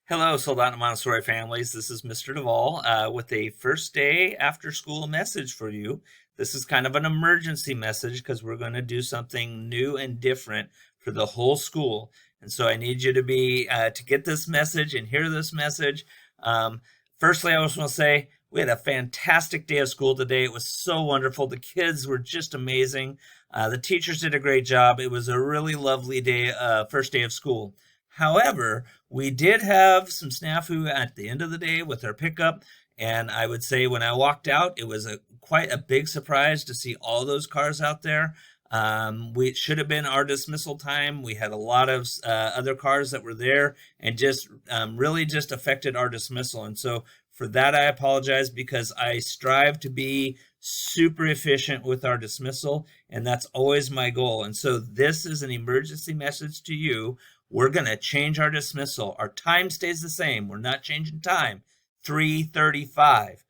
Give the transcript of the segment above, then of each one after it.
Hello, Soldano Montessori families. This is Mr. Duvall with a first day after school message for you. This is kind of an emergency message because we're going to do something new and different for the whole school. And so I need you to to get this message and hear this message. Um, Firstly, I just want to say we had a fantastic day of school today. It was so wonderful. The kids were just amazing. The teachers did a great job. It was a really lovely day, first day of school. However, we did have some snafu at the end of the day with our pickup, and I would say when I walked out, it was quite a big surprise to see all those cars out there. We should have been our dismissal time. We had a lot of other cars that were there, and just really just affected our dismissal. And so for that, I apologize because I strive to be super efficient with our dismissal, and that's always my goal. And so this is an emergency message to you. We're going to change our dismissal. Our time stays the same. We're not changing time. 3:35.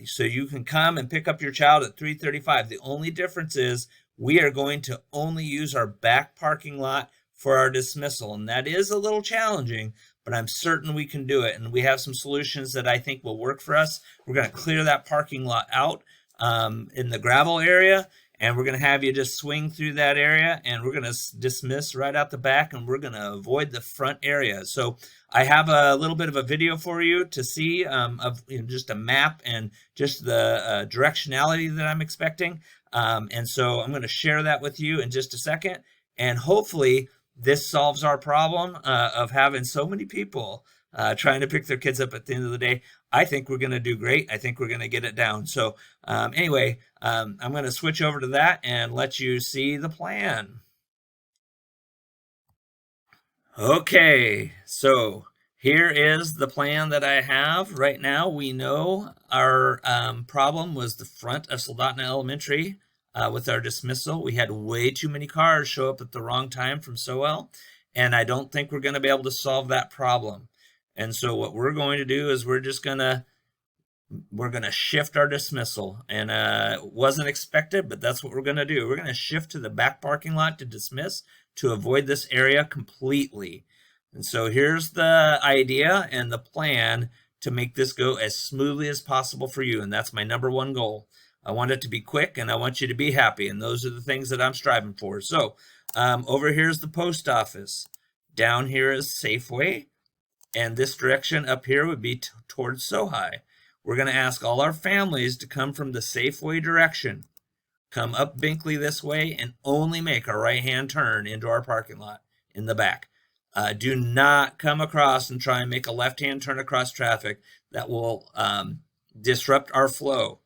So you can come and pick up your child at 3:35. The only difference is we are going to only use our back parking lot for our dismissal. And that is a little challenging, but I'm certain we can do it. And we have some solutions that I think will work for us. We're going to clear that parking lot out in the gravel area, and we're going to have you just swing through that area, and we're going to dismiss right out the back, and we're going to avoid the front area. So I have a little bit of a video for you to see of just a map and just the directionality that I'm expecting. And so I'm going to share that with you in just a second, and hopefully this solves our problem of having so many people trying to pick their kids up at the end of the day. I think we're going to do great. I think we're going to get it down. So anyway, I'm going to switch over to that and let you see the plan. Okay, so here is the plan that I have. Right now, we know our problem was the front of Soldotna Elementary with our dismissal. We had way too many cars show up at the wrong time from Sowell, and I don't think we're going to be able to solve that problem. And so what we're going to do is we're going to shift our dismissal. And it wasn't expected, but that's what we're going to do. We're going to shift to the back parking lot to dismiss to avoid this area completely. And so here's the idea and the plan to make this go as smoothly as possible for you. And that's my number one goal. I want it to be quick, and I want you to be happy. And those are the things that I'm striving for. So over here is the post office. Down here is Safeway. And this direction up here would be towards Sohai. We're going to ask all our families to come from the Safeway direction. Come up Binkley this way and only make a right-hand turn into our parking lot in the back. Do not come across and try and make a left-hand turn across traffic. That will disrupt our flow.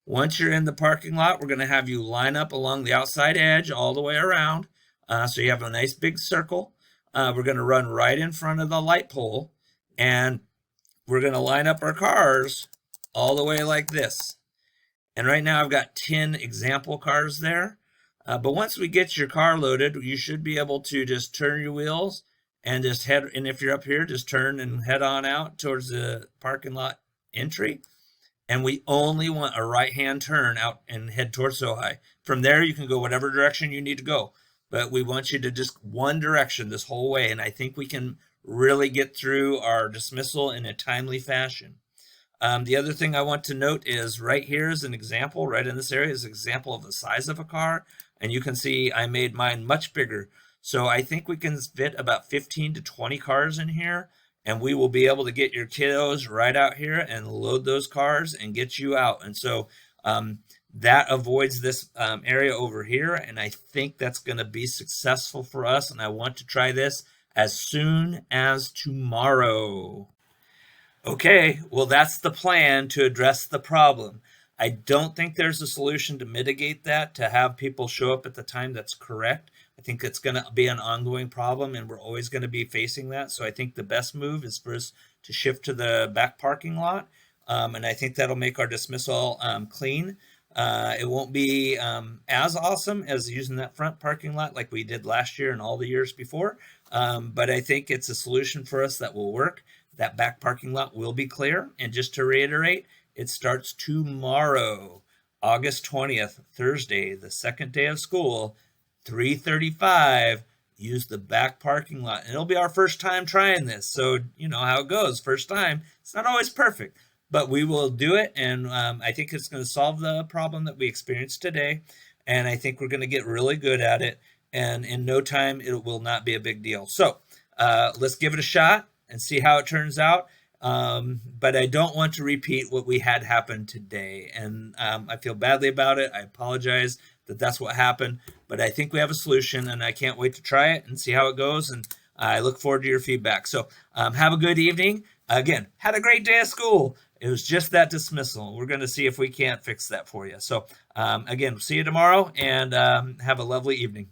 Once you're in the parking lot, we're going to have you line up along the outside edge all the way around. So you have a nice big circle. We're going to run right in front of the light pole, and we're going to line up our cars all the way like this. And right now I've got 10 example cars there. But once we get your car loaded, you should be able to just turn your wheels and just head. And if you're up here, just turn and head on out towards the parking lot entry. And we only want a right-hand turn out and head towards Sohai. From there, you can go whatever direction you need to go. But we want you to just one direction this whole way. And I think we can really get through our dismissal in a timely fashion. The other thing I want to note is right here is an example, right in this area is an example of the size of a car. And you can see I made mine much bigger. So I think we can fit about 15 to 20 cars in here. And we will be able to get your kiddos right out here and load those cars and get you out. And so that avoids this area over here, and I think that's going to be successful for us, and I want to try this as soon as tomorrow. Okay, well, that's the plan to address the problem. I don't think there's a solution to mitigate that, to have people show up at the time that's correct. I think it's going to be an ongoing problem, and we're always going to be facing that. So I think the best move is for us to shift to the back parking lot, and I think that'll make our dismissal clean. It won't be as awesome as using that front parking lot like we did last year and all the years before, but I think it's a solution for us that will work. That back parking lot will be clear, and just to reiterate, it starts tomorrow, August 20th, Thursday, the second day of school, 3:35. use the back parking lot. And it'll be our first time trying this. So, you know how it goes. First time, it's not always perfect, but we will do it. And I think it's going to solve the problem that we experienced today. And I think we're going to get really good at it. And in no time, it will not be a big deal. So let's give it a shot and see how it turns out. But I don't want to repeat what we had happen today. And I feel badly about it. I apologize that that's what happened. But I think we have a solution, and I can't wait to try it and see how it goes. And I look forward to your feedback. So have a good evening. Again, had a great day at school. It was just that dismissal. We're going to see if we can't fix that for you. So again, see you tomorrow, and have a lovely evening.